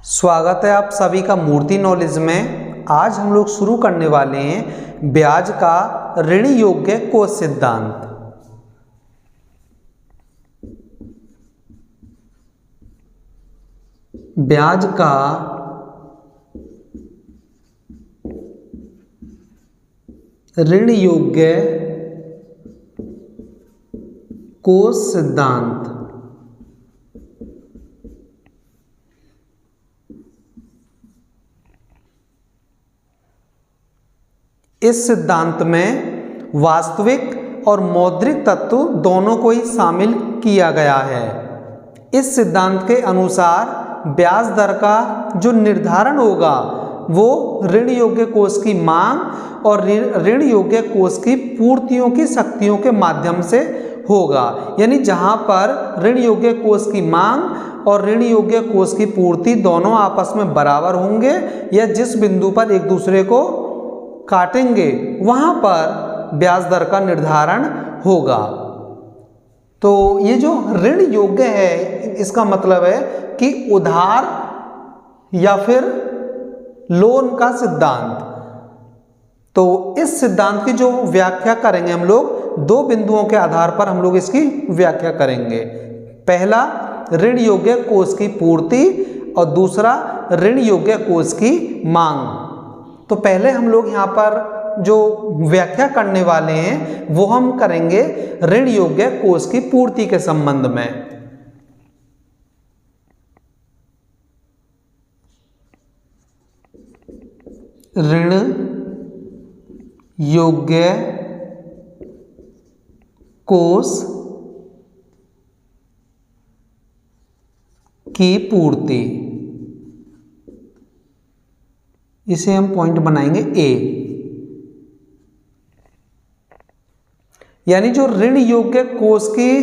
स्वागत है आप सभी का मूर्ति नॉलेज में। आज हम लोग शुरू करने वाले हैं ब्याज का ऋण योग्य कोष सिद्धांत। ब्याज का ऋण योग्य कोष सिद्धांत। इस सिद्धांत में वास्तविक और मौद्रिक तत्व दोनों को ही शामिल किया गया है। इस सिद्धांत के अनुसार ब्याज दर का जो निर्धारण होगा वो ऋण योग्य कोष की मांग और ऋण योग्य कोष की पूर्तियों की शक्तियों के माध्यम से होगा। यानी जहां पर ऋण योग्य कोष की मांग और ऋण योग्य कोष की पूर्ति दोनों आपस में बराबर होंगे या जिस बिंदु पर एक दूसरे को काटेंगे वहां पर ब्याज दर का निर्धारण होगा। तो ये जो ऋण योग्य है इसका मतलब है कि उधार या फिर लोन का सिद्धांत। तो इस सिद्धांत की जो व्याख्या करेंगे हम लोग दो बिंदुओं के आधार पर हम लोग इसकी व्याख्या करेंगे। पहला ऋण योग्य कोष की पूर्ति और दूसरा ऋण योग्य कोष की मांग। तो पहले हम लोग यहाँ पर जो व्याख्या करने वाले हैं वो हम करेंगे ऋण योग्य कोष की पूर्ति के संबंध में। ऋण योग्य कोष की पूर्ति, इसे हम पॉइंट बनाएंगे ए। यानी जो ऋण योग्य कोष की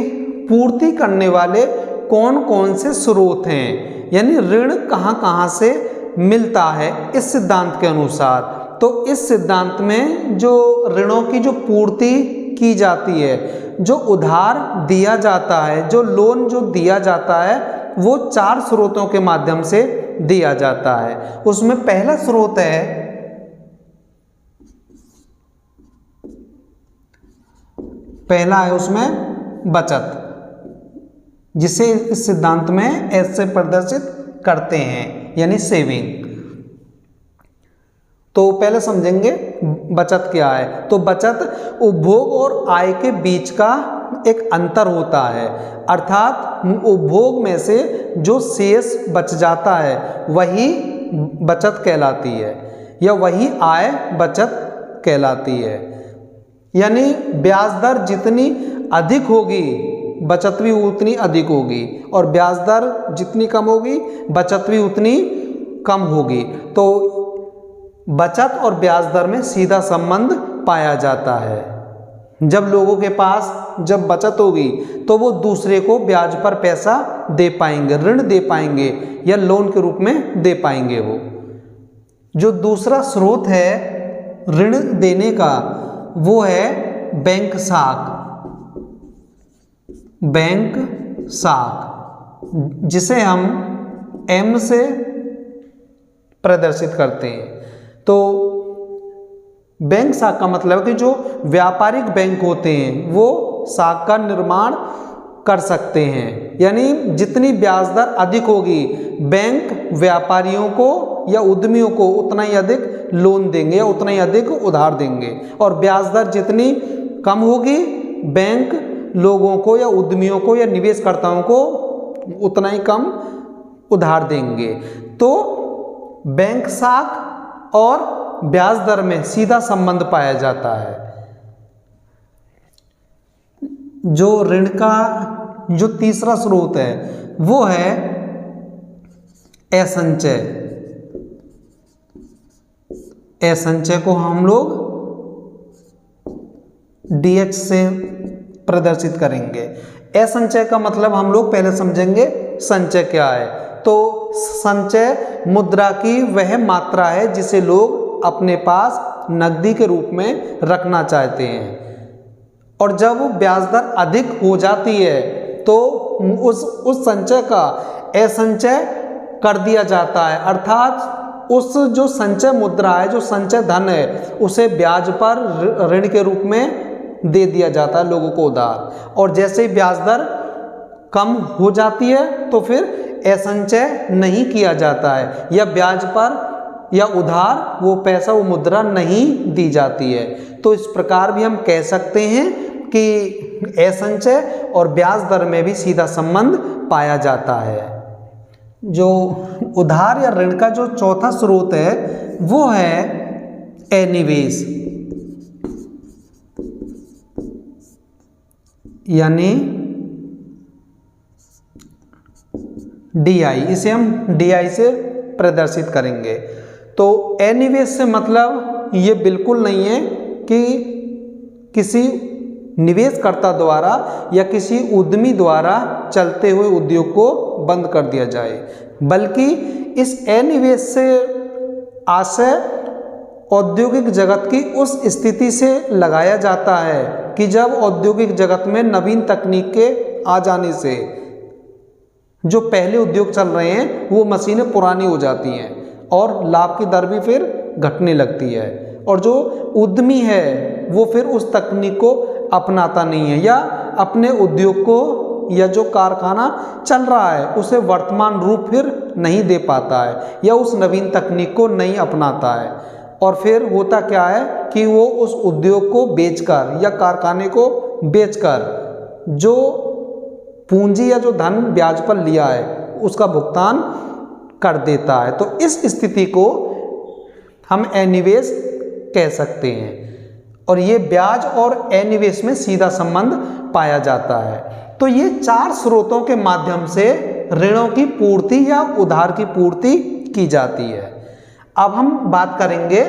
पूर्ति करने वाले कौन कौन से स्रोत हैं, यानी ऋण कहां कहां से मिलता है इस सिद्धांत के अनुसार। तो इस सिद्धांत में जो ऋणों की जो पूर्ति की जाती है, जो उधार दिया जाता है, जो लोन जो दिया जाता है वो चार स्रोतों के माध्यम से दिया जाता है। उसमें पहला स्रोत है उसमें बचत, जिसे इस सिद्धांत में ऐसे प्रदर्शित करते हैं यानी सेविंग। तो पहले समझेंगे बचत क्या है। तो बचत उपभोग और आय के बीच का एक अंतर होता है, अर्थात उपभोग में से जो शेष बच जाता है वही बचत कहलाती है या वही आय बचत कहलाती है। यानी ब्याज दर जितनी अधिक होगी बचत भी उतनी अधिक होगी और ब्याज दर जितनी कम होगी बचत भी उतनी कम होगी। तो बचत और ब्याज दर में सीधा संबंध पाया जाता है। जब लोगों के पास जब बचत होगी तो वो दूसरे को ब्याज पर पैसा दे पाएंगे, ऋण दे पाएंगे या लोन के रूप में दे पाएंगे। वो जो दूसरा स्रोत है ऋण देने का वो है बैंक साख। बैंक साख जिसे हम एम से प्रदर्शित करते हैं। तो बैंक साख का मतलब है कि जो व्यापारिक बैंक होते हैं वो साख का निर्माण कर सकते हैं। यानी जितनी ब्याज दर अधिक होगी बैंक व्यापारियों को या उद्यमियों को उतना ही अधिक लोन देंगे या उतना ही अधिक उधार देंगे, और ब्याज दर जितनी कम होगी बैंक लोगों को या उद्यमियों को या निवेशकर्ताओं को उतना ही कम उधार देंगे। तो बैंक साख और ब्याज दर में सीधा संबंध पाया जाता है। जो ऋण का जो तीसरा स्रोत है वो है असंचय। असंचय को हम लोग DH से प्रदर्शित करेंगे। असंचय का मतलब हम लोग पहले समझेंगे संचय क्या है। तो संचय मुद्रा की वह मात्रा है जिसे लोग अपने पास नकदी के रूप में रखना चाहते हैं, और जब ब्याज दर अधिक हो जाती है तो उस संचय का असंचय कर दिया जाता है, अर्थात उस जो संचय मुद्रा है, जो संचय धन है, उसे ब्याज पर ऋण के रूप में दे दिया जाता है लोगों को उधार। और जैसे ही ब्याज दर कम हो जाती है तो फिर असंचय नहीं किया जाता है, या ब्याज पर या उधार वो पैसा, वो मुद्रा नहीं दी जाती है। तो इस प्रकार भी हम कह सकते हैं कि असंचय और ब्याज दर में भी सीधा संबंध पाया जाता है। जो उधार या ऋण का जो चौथा स्रोत है वो है अनिवेश, यानी DI, इसे हम DI से प्रदर्शित करेंगे। तो अनिवेश से मतलब ये बिल्कुल नहीं है कि किसी निवेशकर्ता द्वारा या किसी उद्यमी द्वारा चलते हुए उद्योग को बंद कर दिया जाए, बल्कि इस अनिवेश से आशय औद्योगिक जगत की उस स्थिति से लगाया जाता है कि जब औद्योगिक जगत में नवीन तकनीक के आ जाने से जो पहले उद्योग चल रहे हैं वो मशीनें पुरानी हो जाती हैं और लाभ की दर भी फिर घटने लगती है, और जो उद्यमी है वो फिर उस तकनीक को अपनाता नहीं है, या अपने उद्योग को या जो कारखाना चल रहा है उसे वर्तमान रूप फिर नहीं दे पाता है, या उस नवीन तकनीक को नहीं अपनाता है। और फिर होता क्या है कि वो उस उद्योग को बेचकर या कारखाने को बेचकर जो पूंजी या जो धन ब्याज पर लिया है उसका भुगतान कर देता है। तो इस स्थिति को हम अनिवेश कह सकते हैं, और ये ब्याज और अनिवेश में सीधा संबंध पाया जाता है। तो ये चार स्रोतों के माध्यम से ऋणों की पूर्ति या उधार की पूर्ति की जाती है। अब हम बात करेंगे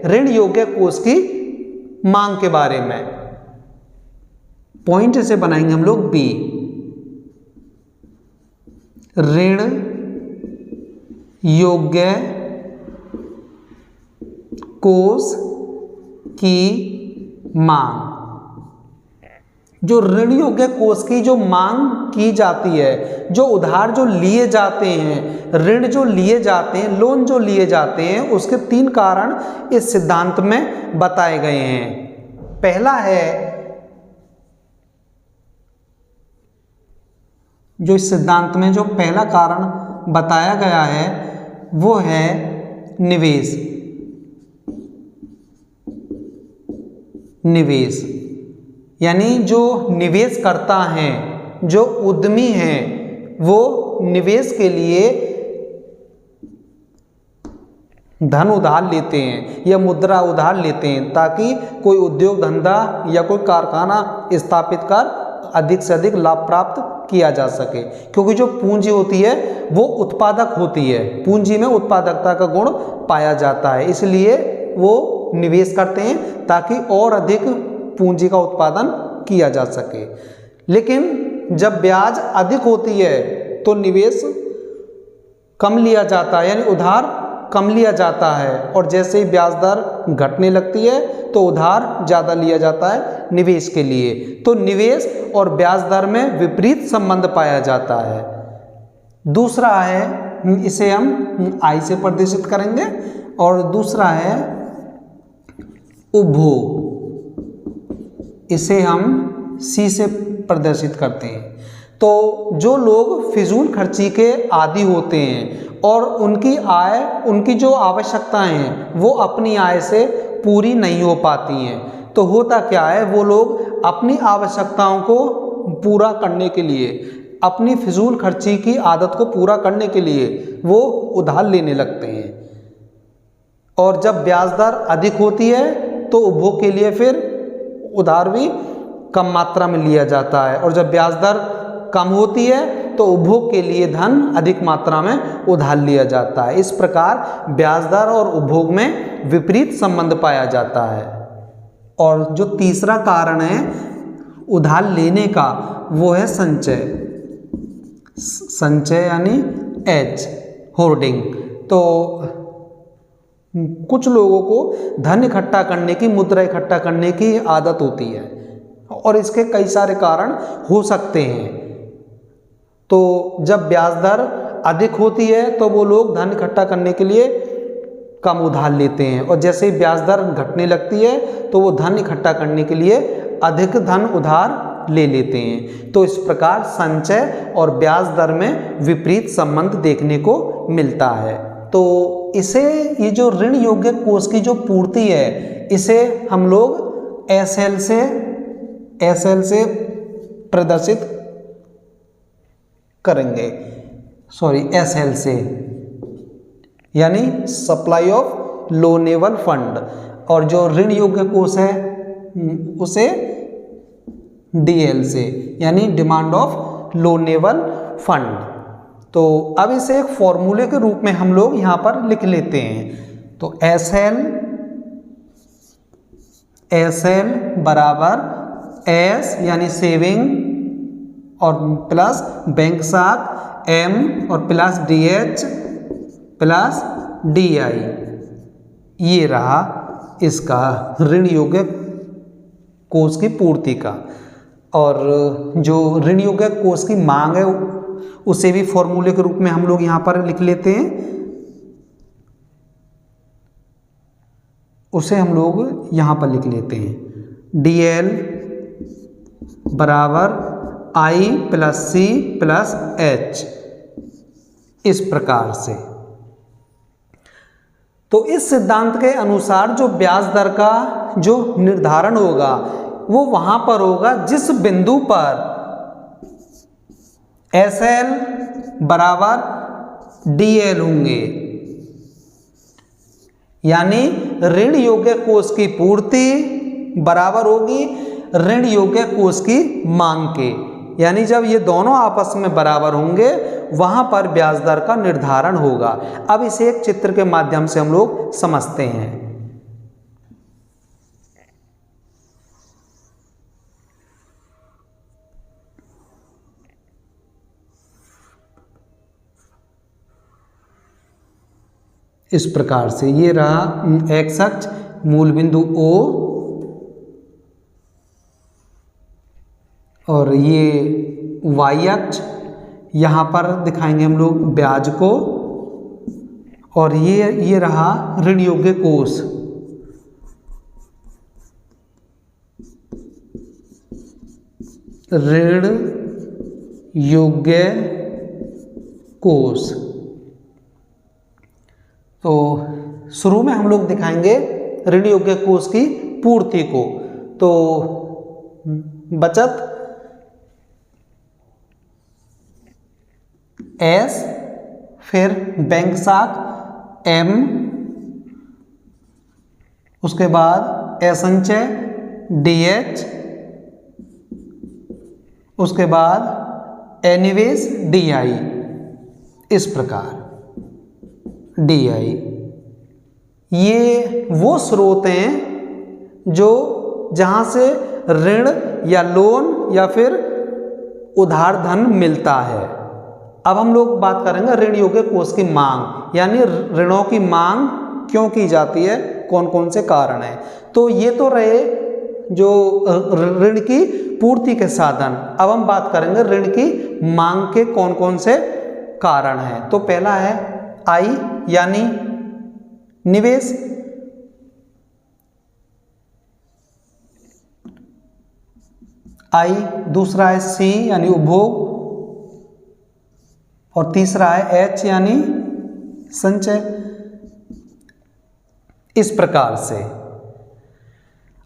ऋण योग्य कोष की मांग के बारे में। पॉइंट इसे बनाएंगे हम लोग बी, ऋण योग्य कोष की मांग। जो ऋण योग्य कोष की जो मांग की जाती है, जो उधार जो लिए जाते हैं, ऋण जो लिए जाते हैं, लोन जो लिए जाते हैं, उसके तीन कारण इस सिद्धांत में बताए गए हैं। पहला है, जो इस सिद्धांत में जो पहला कारण बताया गया है वो है निवेश। निवेश यानी जो निवेश करता है, जो उद्यमी हैं, वो निवेश के लिए धन उधार लेते हैं या मुद्रा उधार लेते हैं ताकि कोई उद्योग धंधा या कोई कारखाना स्थापित कर अधिक से अधिक लाभ प्राप्त किया जा सके। क्योंकि जो पूंजी होती है वो उत्पादक होती है, पूंजी में उत्पादकता का गुण पाया जाता है, इसलिए वो निवेश करते हैं ताकि और अधिक पूंजी का उत्पादन किया जा सके। लेकिन जब ब्याज अधिक होती है तो निवेश कम लिया जाता है, यानी उधार कम लिया जाता है, और जैसे ही ब्याज दर घटने लगती है तो उधार ज़्यादा लिया जाता है निवेश के लिए। तो निवेश और ब्याज दर में विपरीत संबंध पाया जाता है। दूसरा है, इसे हम आई से प्रदर्शित करेंगे, और दूसरा है उपभोग, इसे हम सी से प्रदर्शित करते हैं। तो जो लोग फिजूल खर्ची के आदी होते हैं और उनकी आय, उनकी जो आवश्यकताएं हैं वो अपनी आय से पूरी नहीं हो पाती हैं, तो होता क्या है, वो लोग अपनी आवश्यकताओं को पूरा करने के लिए, अपनी फिजूल खर्ची की आदत को पूरा करने के लिए वो उधार लेने लगते हैं। और जब ब्याज दर अधिक होती है तो उपभोग के लिए फिर उधार भी कम मात्रा में लिया जाता है, और जब ब्याज दर कम होती है तो उपभोग के लिए धन अधिक मात्रा में उधार लिया जाता है। इस प्रकार ब्याज दर और उपभोग में विपरीत संबंध पाया जाता है। और जो तीसरा कारण है उधार लेने का वो है संचय। संचय यानी एच, होर्डिंग। तो कुछ लोगों को धन इकट्ठा करने की, मुद्रा इकट्ठा करने की आदत होती है, और इसके कई सारे कारण हो सकते हैं। तो जब ब्याज दर अधिक होती है तो वो लोग धन इकट्ठा करने के लिए कम उधार लेते हैं, और जैसे ही ब्याज दर घटने लगती है तो वो धन इकट्ठा करने के लिए अधिक धन उधार ले लेते हैं। तो इस प्रकार संचय और ब्याज दर में विपरीत संबंध देखने को मिलता है। तो इसे, ये जो ऋण योग्य कोष की जो पूर्ति है, इसे हम लोग एसएल से प्रदर्शित करेंगे, एसएल से, यानी सप्लाई ऑफ लोनेबल फंड, और जो ऋण योग्य कोष है उसे डीएल से, यानी डिमांड ऑफ लोनेबल फंड। तो अब इसे एक फॉर्मूले के रूप में हम लोग यहाँ पर लिख लेते हैं। तो एसएल बराबर एस यानी सेविंग और प्लस बैंक साख, एम और प्लस डीएच प्लस डीआई, ये रहा इसका ऋण योग्य कोष की पूर्ति का। और जो ऋण योग्य कोष की मांग है उसे भी फॉर्मूले के रूप में हम लोग यहाँ पर लिख लेते हैं। उसे हम लोग यहाँ पर लिख लेते हैं, डीएल बराबर आई प्लस सी प्लस एच, इस प्रकार से। तो इस सिद्धांत के अनुसार जो ब्याज दर का जो निर्धारण होगा वो वहां पर होगा जिस बिंदु पर एसएल बराबर डीएल होंगे, यानी ऋण योग्य कोष की पूर्ति बराबर होगी ऋण योग्य कोष की मांग के, यानी जब ये दोनों आपस में बराबर होंगे वहां पर ब्याज दर का निर्धारण होगा। अब इसे एक चित्र के माध्यम से हम लोग समझते हैं। इस प्रकार से ये रहा एक्स अक्ष, मूल बिंदु O, और ये वाई अक्ष, यहाँ पर दिखाएंगे हम लोग ब्याज को, और ये रहा ऋण योग्य कोष। ऋण योग्य कोष। तो शुरू में हम लोग दिखाएंगे ऋण योग्य कोष की पूर्ति को। तो बचत एस, फिर बैंक साख एम, उसके बाद असंचय डीएच, उसके बाद एनिवेश डीआई, इस प्रकार डीआई। ये वो स्रोत हैं जो जहां से ऋण या लोन या फिर उधार धन मिलता है। अब हम लोग बात करेंगे ऋण योग्य कोष की मांग, यानी ऋणों की मांग क्यों की जाती है, कौन कौन से कारण हैं। तो ये तो रहे जो ऋण की पूर्ति के साधन। अब हम बात करेंगे ऋण की मांग के कौन कौन से कारण हैं। तो पहला है आई यानी निवेश, आई, दूसरा है सी यानी उपभोग, और तीसरा है एच यानी संचय। इस प्रकार से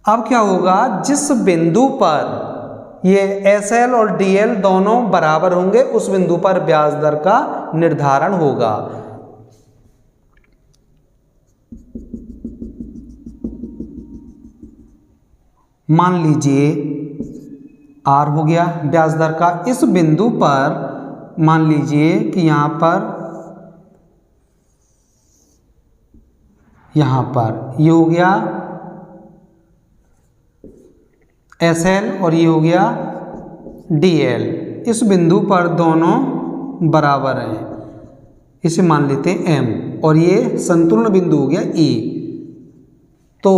अब क्या होगा, जिस बिंदु पर ये एसएल और डीएल दोनों बराबर होंगे उस बिंदु पर ब्याज दर का निर्धारण होगा। मान लीजिए आर हो गया ब्याज दर का। इस बिंदु पर मान लीजिए कि यहाँ पर ये हो गया एसएल और ये हो गया डीएल। इस बिंदु पर दोनों बराबर हैं, इसे मान लेते हैं एम, और ये संतुलन बिंदु हो गया ई। तो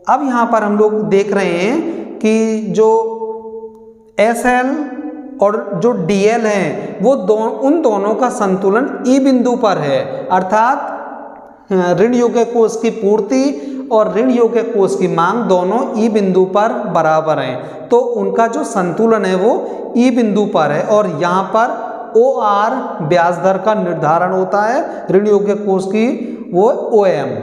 अब यहाँ पर हम लोग देख रहे हैं कि जो एसएल और जो DL है वो उन दोनों का संतुलन E बिंदु पर है, अर्थात ऋण योग्य कोष की पूर्ति और ऋण योग्य कोष की मांग दोनों E बिंदु पर बराबर हैं, तो उनका जो संतुलन है वो E बिंदु पर है। और यहाँ पर OR ब्याज दर का निर्धारण होता है, ऋण योग्य कोष की वो OM।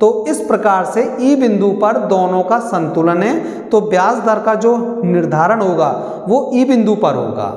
तो इस प्रकार से E बिंदु पर दोनों का संतुलन है, तो ब्याज दर का जो निर्धारण होगा वो E बिंदु पर होगा।